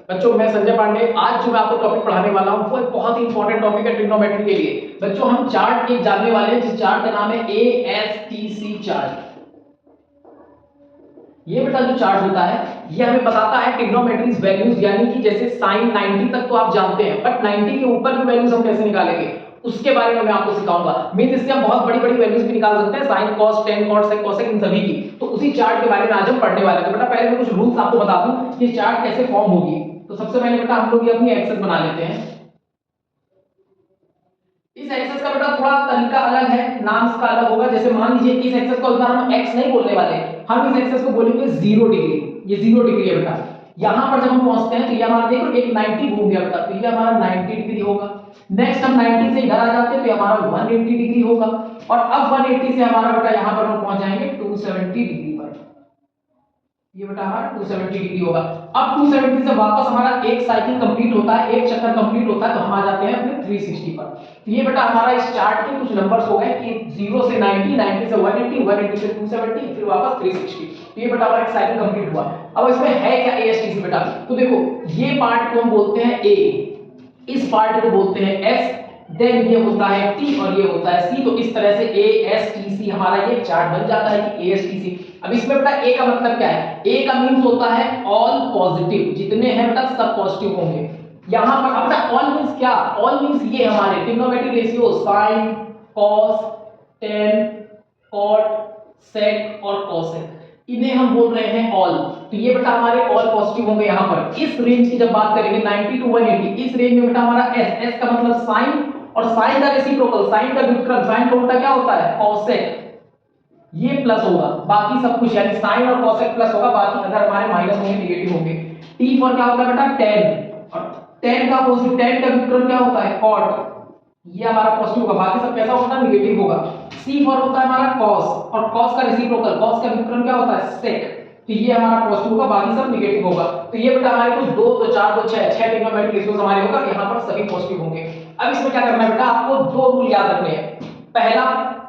बच्चों मैं संजय पांडे, आज जो मैं आपको टॉपिक पढ़ाने वाला हूं वो एक बहुत ही इंपॉर्टेंट टॉपिक है ट्रिग्नोमेट्री के लिए। बच्चों हम चार्ट एक जानने वाले हैं जिस चार्ट का नाम है एएसटीसी चार्ट। ये बेटा जो चार्ट होता है ये हमें बताता है ट्रिग्नोमेट्रीज वैल्यूज, यानी कि जैसे sin 90 तक तो आप जानते हैं, बट 90 के ऊपर की वैल्यूज हम कैसे निकालेंगे उसके बारे में मैं आपको सिखाऊंगा। मींस इससे हम बहुत बड़ी बड़ी वैल्यूज भी निकाल सकते हैं, sin cos tan cot sec cosec इन सभी की। तो उसी चार्ट के बारे में आज हम पढ़ने वाले हैं। तो बेटा पहले मैं कुछ रूल्स आपको बता दूं कि चार्ट कैसे फॉर्म होगी। तो सबसे पहले बेटा हम लोग ये अपनी एक्सेस बना लेते हैं। इस एक्सेस का बेटा थोड़ा तरीका अलग है, नाम इसका अलग होगा। जैसे मान लीजिए इस एक्सेस को इस बार हम x नहीं बोलने वाले, हम इस एक्सेस को बोलेंगे 0 डिग्री। ये 0 डिग्री है बेटा। यहां पर जब हम पहुंचते हैं तो ये हमारा देखो एक 90 घूम गया बेटा, तो ये हमारा 90 डिग्री होगा। नेक्स्ट हम 90 से इधर आ जाते हैं तो ये हमारा 180 डिग्री होगा, और अब 180 से हमारा बेटा यहां पर हम पहुंच जाएंगे 270 डिग्री पर। ये बेटा हमारा 270 डिग्री होगा। अब 270 से वापस हमारा एक साइकिल कंप्लीट होता है, एक चक्कर कंप्लीट होता है, तो हम आ जाते हैं अपने 360 पर। तो ये बेटा हमारा इस चार्ट के कुछ नंबर्स हो गए कि 0 से 90, 90 से 180, 180 से 270, फिर वापस 360। तो ये बेटा हमारा एक साइकिल कंप्लीट हुआ। अब इसमें है क्या एएसटीसी बेटा, तो देखो ये पार्ट को हम बोलते हैं ए, इस पार्ट को बोलते हैं एस, देन ये होता है टी और ये होता है सी। तो इस तरह से एएसटीसी हमारा ये चार्ट बन जाता है कि एएसटीसी। अब इसमें बेटा ए का मतलब क्या है, ए का मींस होता है ऑल पॉजिटिव, जितने हैं बेटा सब पॉजिटिव होंगे। यहां पर अब बेटा ऑल मींस क्या, ऑल मींस ये हमारे trigonometric ratio sin cos tan cot sec और cosec, इन्हें हम बोल रहे हैं ऑल। तो ये बेटा हमारे ऑल पॉजिटिव होंगे। यहां पर इस रेंज की जब बात करेंगे 90 टू 180, इस रेंज में बेटा हमारा एस, एस का मतलब साइन, और साइन का रेसिप्रोकल, साइन का व्युत्क्रम, साइन का उल्टा क्या होता है cosec, ये प्लस होगा। बाकी सब कुछ यानी साइन और cosec प्लस होगा, बाकी अगर हमारे माइनस होंगे नेगेटिव होंगे। टी फॉर क्या होता है बेटा tan, और tan का अपोजिट, tan का व्युत्क्रम क्या होता है cot, ये हमारा पॉजिटिव होगा, बाकी सब कैसा होगा नेगेटिव होगा। सी फॉर होता है हमारा cos, और cos का रेसिप्रोकल, cos का व्युत्क्रम क्या होता है sec, तो ये हमारा पॉजिटिव होगा, बाकी सब नेगेटिव होगा। तो ये बेटा हमारे कुछ 2 2 4 2 6 6 ट्रिग्नोमेट्रिक रेशियोज हमारे होगा, यहां पर सभी पॉजिटिव होंगे। अब इसमें क्या करना है बेटा, आपको 2 रूल याद रखने हैं। पहला,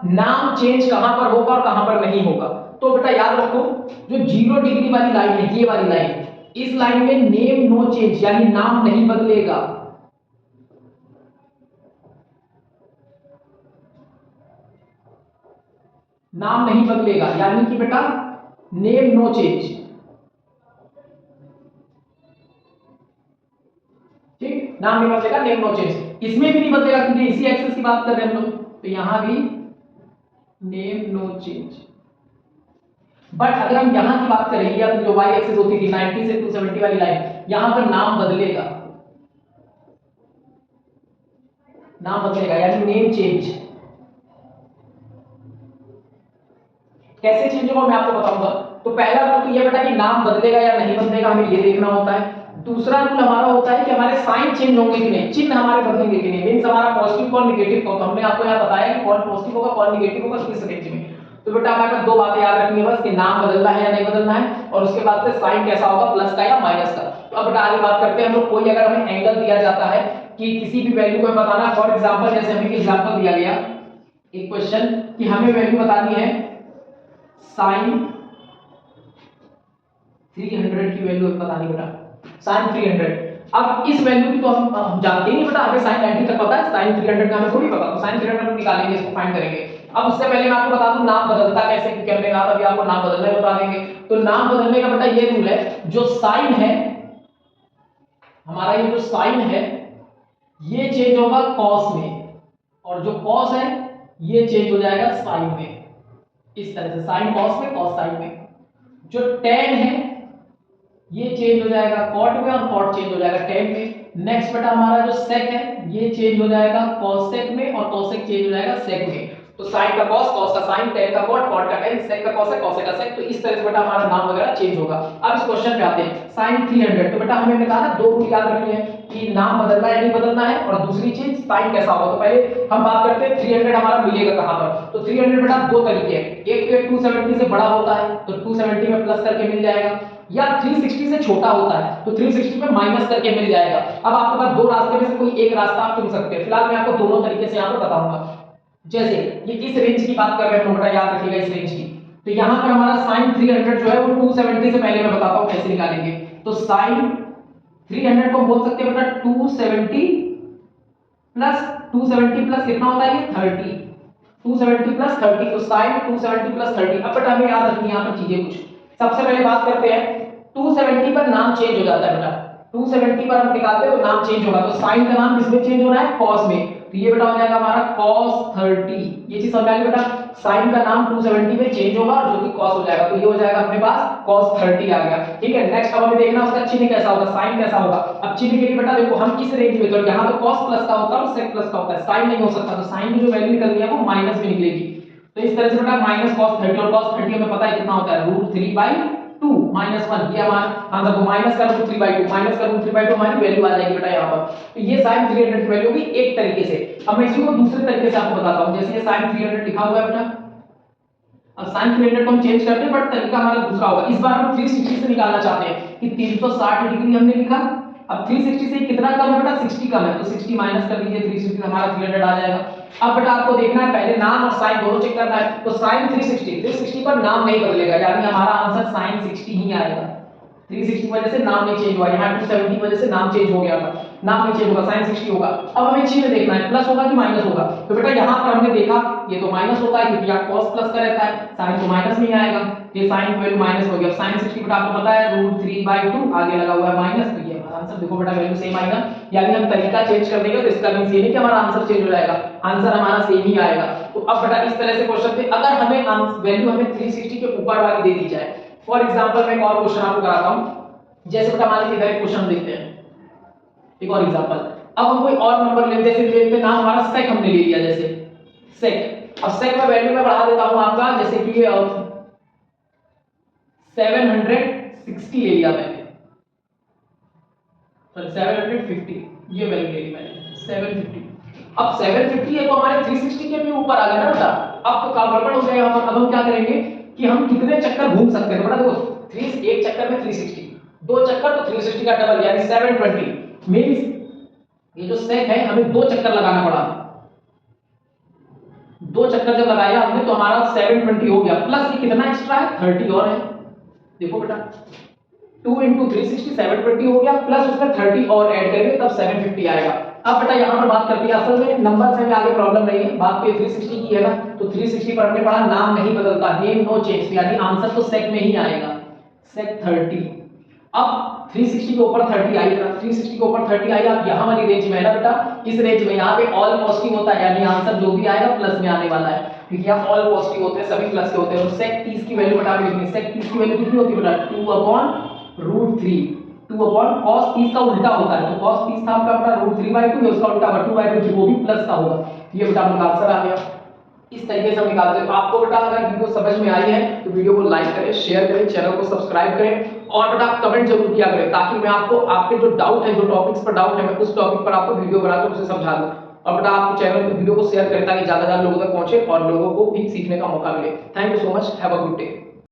नाम चेंज कहां पर होगा और कहां पर नहीं होगा। तो बेटा याद रखो जो 0 डिग्री वाली लाइन है, ये वाली लाइन, इस लाइन में नेम नो चेंज, यानी नाम नहीं बदलेगा। नाम नहीं बदलेगा, यानी कि बेटा नेम नो चेंज, ठीक, नाम नहीं बदलेगा, नेम नो चेंज। इसमें भी नहीं बदलेगा क्योंकि इसी एक्सेस की बात कर रहे हैं हम लोग, तो यहां भी नेम नो चेंज। बट अगर हम यहां की बात करें, या जो वाई एक्सेस होती थी 90 से 270 वाली लाइन, यहां पर नाम बदलेगा, नाम बदलेगा यानी नेम चेंज। कैसे चेंज होगा मैं आपको बताऊंगा। तो पहला रूल तो ये बेटा कि नाम बदलेगा या नहीं बदलेगा, हमें ये देखना होता है। दूसरा रूल हमारा होता है कि हमारे साइन चेंज होंगे कि नहीं, चिन्ह हमारे बदलेंगे कि नहीं, मींस हमारा पॉजिटिव कौन नेगेटिव कौन। तो हमने आपको यहां बताया कि कौन पॉजिटिव होगा कौन नेगेटिव होगा किस रेंज में। तो बेटा हमारे पास 2 बातें याद रखनी है बस, कि नाम बदलना है या नहीं बदलना है, और उसके बाद से साइन कैसा होगा, प्लस का या माइनस का। तो अब बेटा आगे बात करते हैं हम लोग। कोई अगर हमें एंगल दिया जाता है कि किसी भी वैल्यू को बताना है, फॉर एग्जांपल जैसे हमें एग्जांपल दिया गया एक क्वेश्चन कि हमें वैल्यू बतानी है sin 300 की वैल्यू बतानी बेटा, sin 300। अब इस वैल्यू की तो हम जानते ही नहीं बेटा, हमें sin 90 तक पता है, sin 300 का हमें थोड़ी पता, तो sin 300 निकालेंगे, इसको फाइंड करेंगे। अब उससे पहले मैं आपको बता दूं नाम बदलता कैसे, क्योंकि हमने कहा था अभी आपको नाम बदलना बता देंगे। तो नाम बदलने का बेटा ये रूल है, जो साइन है हमारा, ये जो साइन है ये चेंज होगा cos में, और जो cos है ये चेंज हो जाएगा sin में। इस तरह से sin cos में cos sin में। जो tan है ये चेंज हो जाएगा cot में, और cot चेंज हो जाएगा tan में। नेक्स्ट बेटा हमारा जो sec है ये चेंज हो जाएगा cosec में, और cosec चेंज हो जाएगा sec में। तो sin का cos, cos का sin, tan का cot, cot का tan, sec का cosec, cosec का sec। तो इस तरह से बेटा हमारा नाम वगैरह चेंज होगा। अब इस क्वेश्चन पे आते हैं, sin 300। तो बेटा हमें कहा था 2 रूल याद रखने हैं कि नाम बदलना है या नहीं बदलना है, और दूसरी चीज sin कैसा होगा। तो पहले हम बात करते हैं 300 हमारा मिलेगा कहां पर। तो 300 बेटा 2 तरीके हैं, एक तो ये 270 से बड़ा होता है तो 270 में प्लस करके मिल जाएगा, या 360 से छोटा होता है तो 360 में माइनस करके मिल जाएगा। अब आपके पास 2 रास्ते में से कोई एक रास्ता आप चुन सकते हैं। फिलहाल मैं आपको दोनों तरीके से यहां पर बताऊंगा। जैसे ये इस रेंज की बात कर रहे हैं हम, बेटा याद रखिएगा इस रेंज की। तो यहां पर हमारा sin 300 जो है वो 270 से, पहले मैं बताता हूं कैसे निकालेंगे। तो sin 300 को हम बोल सकते हैं बेटा 270 प्लस कितना होता है ये 30, 270 प्लस 30 तो sin 270 प्लस 30। अब बेटा हमें याद रखनी है यहाँ पर चीजें कुछ। सबसे पहले बात करते हैं 270 पर नाम चेंज हो जाता है बेटा, 270 पर हम निकालते हैं तो नाम चेंज होगा, तो sin का नाम किसमें चेंज हो रहा है cos में, तो ये बेटा हो जाएगा हमारा cos 30। ये चीज समझ आ गई बेटा, sin का नाम 270 में चेंज होगा और जो कि cos हो जाएगा, तो ये हो जाएगा अपने पास cos 30 आ गया। ठीक है, नेक्स्ट अब हमें देखना उसका चिन्ह कैसा होगा, sin कैसा होगा। अब चिन्ह के लिए बेटा देखो हम इस रेंज में, तो यहाँ तो cos प्लस का होता है और sec प्लस का होता है, sin नहीं हो सकता, तो sin की जो वैल्यू निकलनी है वो माइनस में निकलेगी। तो इस तरह से बेटा माइनस cos 30, और cos 30 हमें पता है कितना होता है √3/2 -1, ये हमारा आंसर को माइनस का √3/2 माइनस का √3/2 हमारी वैल्यू आ जाएगी बेटा यहाँ पर। तो ये sin 300 की वैल्यू होगी एक तरीके से। अब मैं इसी को दूसरे तरीके से आपको बताता हूँ, जैसे ये sin 300 लिखा हुआ है बेटा, अब sin 300 को हम चेंज करते हैं बट तरीका हमारा दूसरा होगा। इस बार हम 360 से निकालना चाहते हैं कि 360 डिग्री हमने लिखा, अब 360 से कितना कम है बेटा 60 कम है, तो 60 माइनस कर दीजिए 360 हमारा 300 आ जाएगा। अब बेटा आपको देखना है पहले नाम और साइन दोनों चेक करना है, तो sin 360 पर नाम नहीं बदलेगा, यानी हमारा आंसर sin 60 ही आएगा। 360 की वजह से नाम नहीं चेंज हुआ, यहाँ 270 की वजह से नाम चेंज हो गया था, नाम नहीं चेंज होगा, sin 60 होगा। अब हमें चिन्ह देखना है, प्लस होगा कि माइनस होगा, तो बेटा यहाँ पर हमने देखा ये तो माइनस होता है क्योंकि यहाँ cos प्लस का रहता है, sin तो माइनस में ही आएगा, ये sin की वैल्यू माइनस हो गया। sin 60 बेटा आपको पता है √3/2 आगे लगा हुआ है माइनस, तो ये हमारा आंसर देखो बेटा वैल्यू सेम आएगा, यानी हम तरीका चेंज कर देंगे तो इसका मींस ये नहीं कि हमारा आंसर चेंज हो जाएगा, आंसर हमारा सेम ही आएगा। तो अब बेटा इस तरह से क्वेश्चन पे अगर हमें वैल्यू हमें 360 के ऊपर वाली दे दी जाए, फॉर एग्जांपल मैं एक और क्वेश्चन आपको कराता हूं, जैसे बेटा मान लीजिए इधर एक क्वेश्चन देखते हैं, एक और एग्जांपल। अब हम कोई और नंबर ले, जैसे लेते हैं नाम हमारा sec हमने ले लिया, जैसे sec, अब sec में वैल्यू मैं बढ़ा देता हूं आपका, जैसे कि 760 ले लिया मैंने, सॉरी 750, ये वैल्यू ले ली मैंने 750। अब 750 है तो हमारे 360 के भी ऊपर आ गया ना बेटा, अब तो काम गड़बड़ हो जाएगा। अब हम क्या करेंगे कि हम कितने चक्कर घूम सकते हैं, तो बेटा देखो 3 एक चक्कर में 360, दो चक्कर तो 360 का डबल यानी 720 मींस ये जो सेक है हमें दो चक्कर लगाना पड़ा, दो चक्कर जब लगाया हमने तो हमारा 720 हो गया, प्लस ये कितना एक्स्ट्रा है 30 और है, देखो बेटा 2 × 360 720 हो गया, प्लस उसमें 30 और ऐड करेंगे तब 750 आएगा। अब बेटा यहाँ पर बात करते हैं, असल में नंबर से आगे प्रॉब्लम नहीं है, बात तो 360 की है ना, तो 360 पर हमने पढ़ा नाम नहीं बदलता, नेम नो चेंज, यानी आंसर तो सेक में ही आएगा, सेक 30। अब 360 के ऊपर 30 आई, 360 के ऊपर 30 आई, आप यहाँ वाली रेंज में है ना बेटा, इस रेंज में यहाँ पे ऑल पॉजिटिव होता है, यानी आंसर जो भी आएगा प्लस में आने वाला है, क्योंकि यहाँ ऑल पॉजिटिव होते हैं, सभी प्लस के होते हैं। और सेक 30 की वैल्यू बेटा लिखनी है, सेक 30 की वैल्यू कितनी होती है बेटा 2/√3, 2/cos 30 का उल्टा होता है, तो cos 30 था आपका बेटा √3/2, उसका उल्टा 2/√3 वो भी प्लस का होगा, ये बेटा आपका आंसर आ गया। इस तरीके से हम निकालते हैं। तो आपको बेटा अगर वीडियो समझ में आई है तो वीडियो को लाइक करें, शेयर करें, चैनल को सब्सक्राइब करें और बेटा आप कमेंट जरूर किया करें, ताकि मैं आपको आपके जो डाउट है, जो टॉपिक्स पर डाउट है, मैं उस टॉपिक पर आपको वीडियो बनाकर उसे समझा दूं। और बेटा आप चैनल को वीडियो को शेयर करें ताकि ज्यादा लोगों तक पहुंचे और लोगों को भी सीखने का मौका मिले। Thank you so much, have a good day.